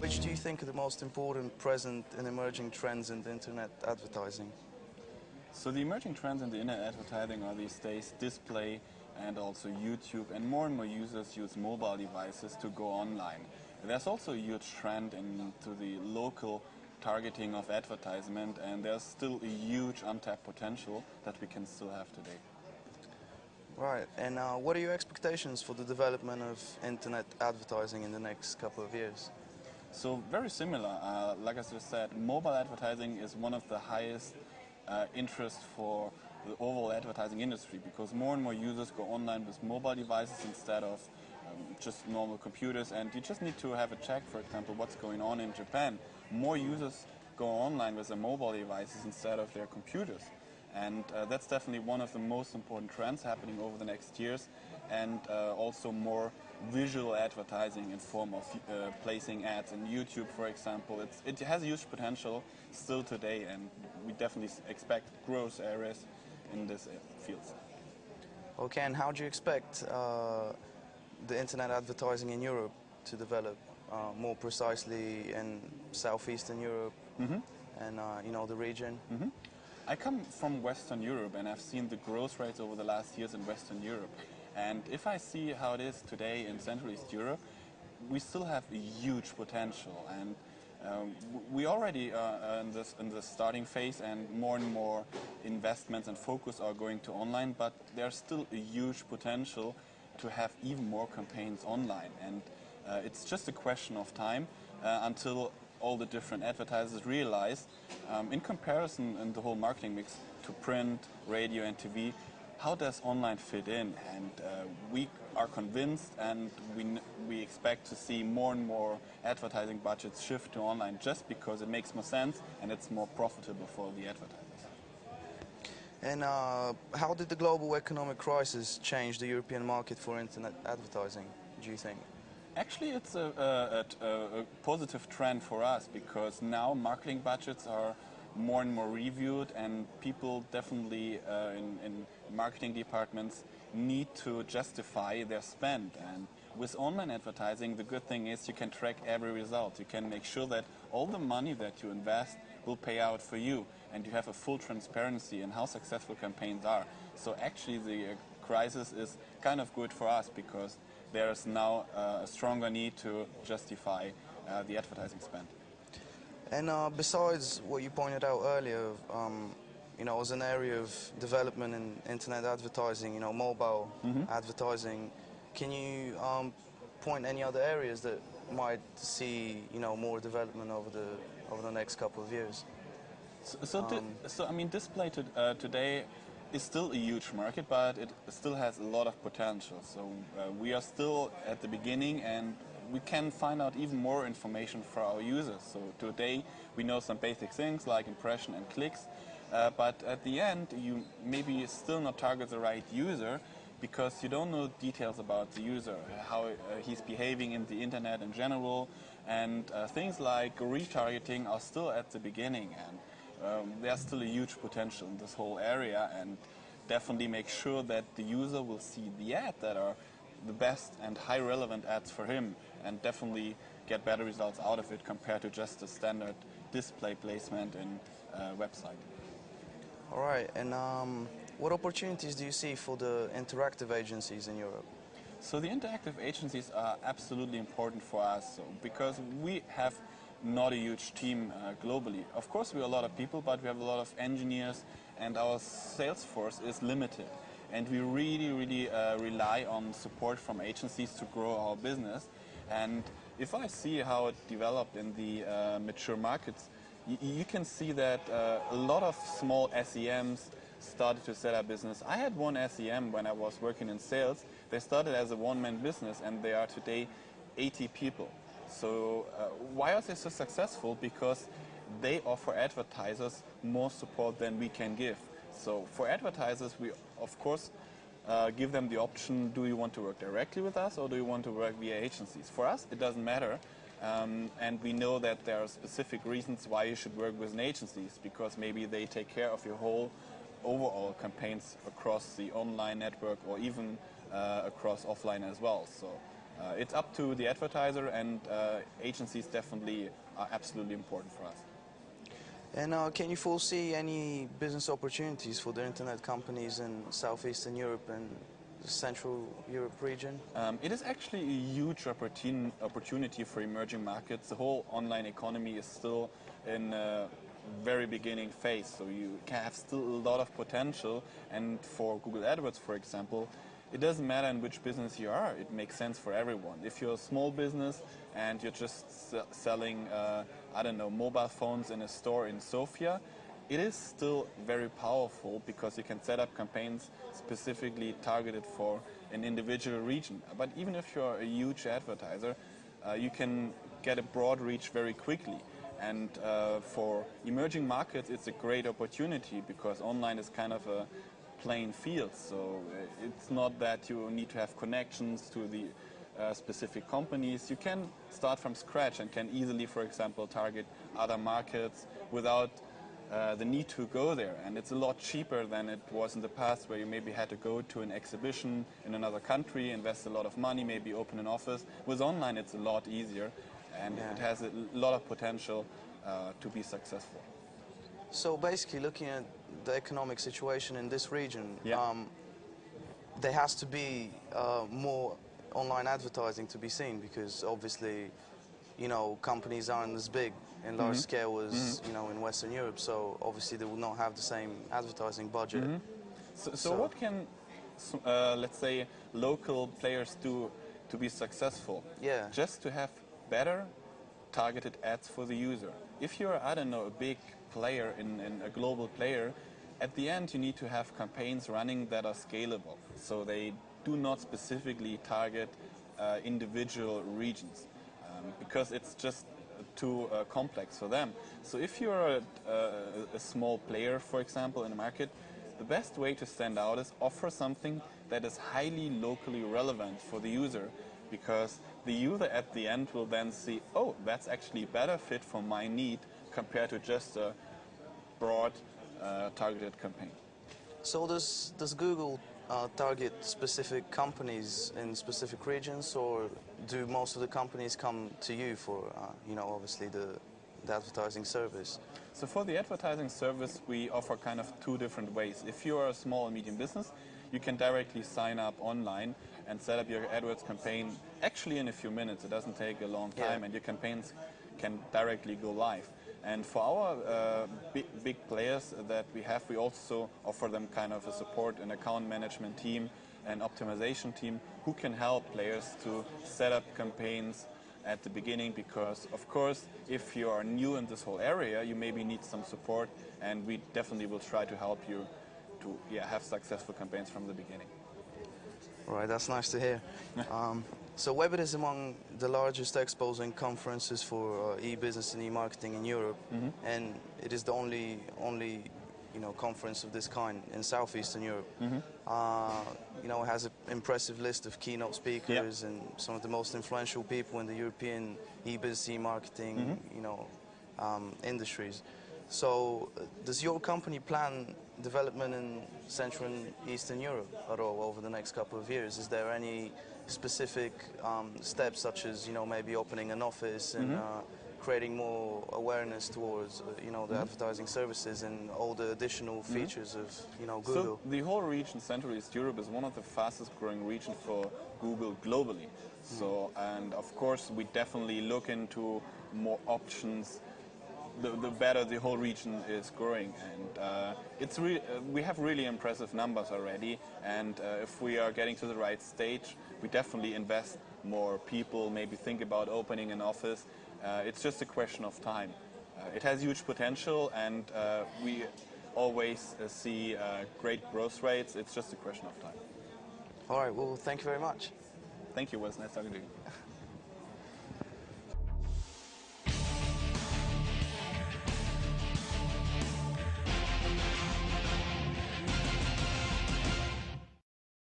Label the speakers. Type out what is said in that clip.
Speaker 1: which do you think are the most important present and emerging trends in the internet advertising?
Speaker 2: So the emerging trends in the internet advertising are these days display and also YouTube, and more users use mobile devices to go online. There's also a huge trend into the local targeting of advertisement, and there's still a huge untapped potential that we can still have today.
Speaker 1: Right, and what are your expectations for the development of internet advertising in the next couple of years?
Speaker 2: So very similar, like I just said, mobile advertising is one of the highest interest for the overall advertising industry, because more and more users go online with mobile devices instead of just normal computers, and you just need to have a check, for example, what's going on in Japan. More users go online with their mobile devices instead of their computers, and that's definitely one of the most important trends happening over the next years, and also more visual advertising in form of placing ads in YouTube, for example. It has huge potential still today, and we definitely expect growth areas in this field.
Speaker 1: Okay, and how do you expect the internet advertising in Europe to develop more precisely in southeastern Europe and the region?
Speaker 2: I come from Western Europe, and I've seen the growth rates over the last years in Western Europe. And if I see how it is today in Central East Europe, we still have a huge potential. And we already are in the starting phase, and more investments and focus are going to online, but there's still a huge potential to have even more campaigns online. And it's just a question of time until all the different advertisers realize, in comparison in the whole marketing mix to print, radio and TV, how does online fit in? And we are convinced, and we expect to see more and more advertising budgets shift to online, just because it makes more sense and it's more profitable for the advertisers.
Speaker 1: And how did the global economic crisis change the European market for internet advertising, do you think?
Speaker 2: Actually, it's a positive trend for us, because now marketing budgets are more and more reviewed, and people definitely in marketing departments need to justify their spend. And with online advertising, the good thing is you can track every result. You can make sure that all the money that you invest will pay out for you, and you have a full transparency in how successful campaigns are. So actually the crisis is kind of good for us, because there is now a stronger need to justify the advertising spend.
Speaker 1: And besides what you pointed out earlier, as an area of development in internet advertising, mobile advertising, can you point any other areas that might see, more development over the next couple of years?
Speaker 2: So I mean, display today is still a huge market, but it still has a lot of potential. So we are still at the beginning, and we can find out even more information for our users. So today we know some basic things like impression and clicks, but at the end you maybe still not target the right user, because you don't know details about the user, how he's behaving in the internet in general, and things like retargeting are still at the beginning, and there's still a huge potential in this whole area, and definitely make sure that the user will see the ad that are the best and high relevant ads for him, and definitely get better results out of it compared to just a standard display placement in a website.
Speaker 1: All right, and what opportunities do you see for the interactive agencies in Europe?
Speaker 2: So the interactive agencies are absolutely important for us, because we have not a huge team globally. Of course we are a lot of people, but we have a lot of engineers, and our sales force is limited. And we really rely on support from agencies to grow our business. And if I see how it developed in the mature markets, you can see that a lot of small SEMs started to set up business. I had one SEM when I was working in sales. They started as a one-man business, and they are today 80 people. So why are they so successful? Because they offer advertisers more support than we can give. So for advertisers, we of course give them the option: do you want to work directly with us, or do you want to work via agencies? For us, it doesn't matter, and we know that there are specific reasons why you should work with an agencies, because maybe they take care of your whole overall campaigns across the online network, or even across offline as well. So It's up to the advertiser, and agencies definitely are absolutely important for us.
Speaker 1: And can you foresee any business opportunities for the internet companies in Southeastern Europe and the Central Europe region?
Speaker 2: It is actually a huge opportunity for emerging markets. The whole online economy is still in a very beginning phase, so you can have still a lot of potential. And for Google AdWords, for example, it doesn't matter in which business you are, it makes sense for everyone. If you're a small business and you're just selling, I don't know, mobile phones in a store in Sofia, it is still very powerful because you can set up campaigns specifically targeted for an individual region. But even if you're a huge advertiser, you can get a broad reach very quickly. And for emerging markets, it's a great opportunity because online is kind of a plain field. So it's not that you need to have connections to the specific companies. You can start from scratch and can easily, for example, target other markets without the need to go there. And it's a lot cheaper than it was in the past, where you maybe had to go to an exhibition in another country, invest a lot of money, maybe open an office. With online, it's a lot easier, and it has a lot of potential to be successful.
Speaker 1: So basically, looking at the economic situation in this region, there has to be more online advertising to be seen, because obviously, you know, companies aren't as big and large scale as you know in Western Europe. So obviously they will not have the same advertising budget.
Speaker 2: So what can, let's say, local players do to be successful? Just to have better targeted ads for the user. If you're, I don't know, a big player in a global player, at the end you need to have campaigns running that are scalable, so they do not specifically target individual regions, because it's just too complex for them. So if you're a small player, for example, in a market, the best way to stand out is offer something that is highly locally relevant for the user, because the user at the end will then see, oh, that's actually better fit for my need compared to just a broad targeted campaign.
Speaker 1: So does Google target specific companies in specific regions, or do most of the companies come to you for, you know, obviously the advertising service?
Speaker 2: So for the advertising service, we offer kind of two different ways. If you are a small and medium business, you can directly sign up online and set up your AdWords campaign actually in a few minutes. It doesn't take a long time, and your campaigns can directly go live. And for our big players that we have, we also offer them kind of a support and account management team and optimization team who can help players to set up campaigns at the beginning, because of course if you are new in this whole area, you maybe need some support, and we definitely will try to help you to have successful campaigns from the beginning.
Speaker 1: All right, that's nice to hear. So Webit is among the largest expos and conferences for e-business and e-marketing in Europe, and it is the only you know conference of this kind in Southeastern Europe. You know, it has an impressive list of keynote speakers and some of the most influential people in the European e-business, e-marketing you know industries. So does your company plan development in Central and Eastern Europe at all over the next couple of years? Is there any specific steps, such as, you know, maybe opening an office and creating more awareness towards, you know, the advertising services and all the additional features of, you know, Google?
Speaker 2: So the whole region, Central East Europe, is one of the fastest growing regions for Google globally. So, and of course, we definitely look into more options the better the whole region is growing, and we have really impressive numbers already, and if we are getting to the right stage, we definitely invest more people, maybe think about opening an office. It's just a question of time. It has huge potential, and we always see great growth rates. It's just a question of time.
Speaker 1: All right, well, thank you very much.
Speaker 2: Thank you, it was nice talking to you.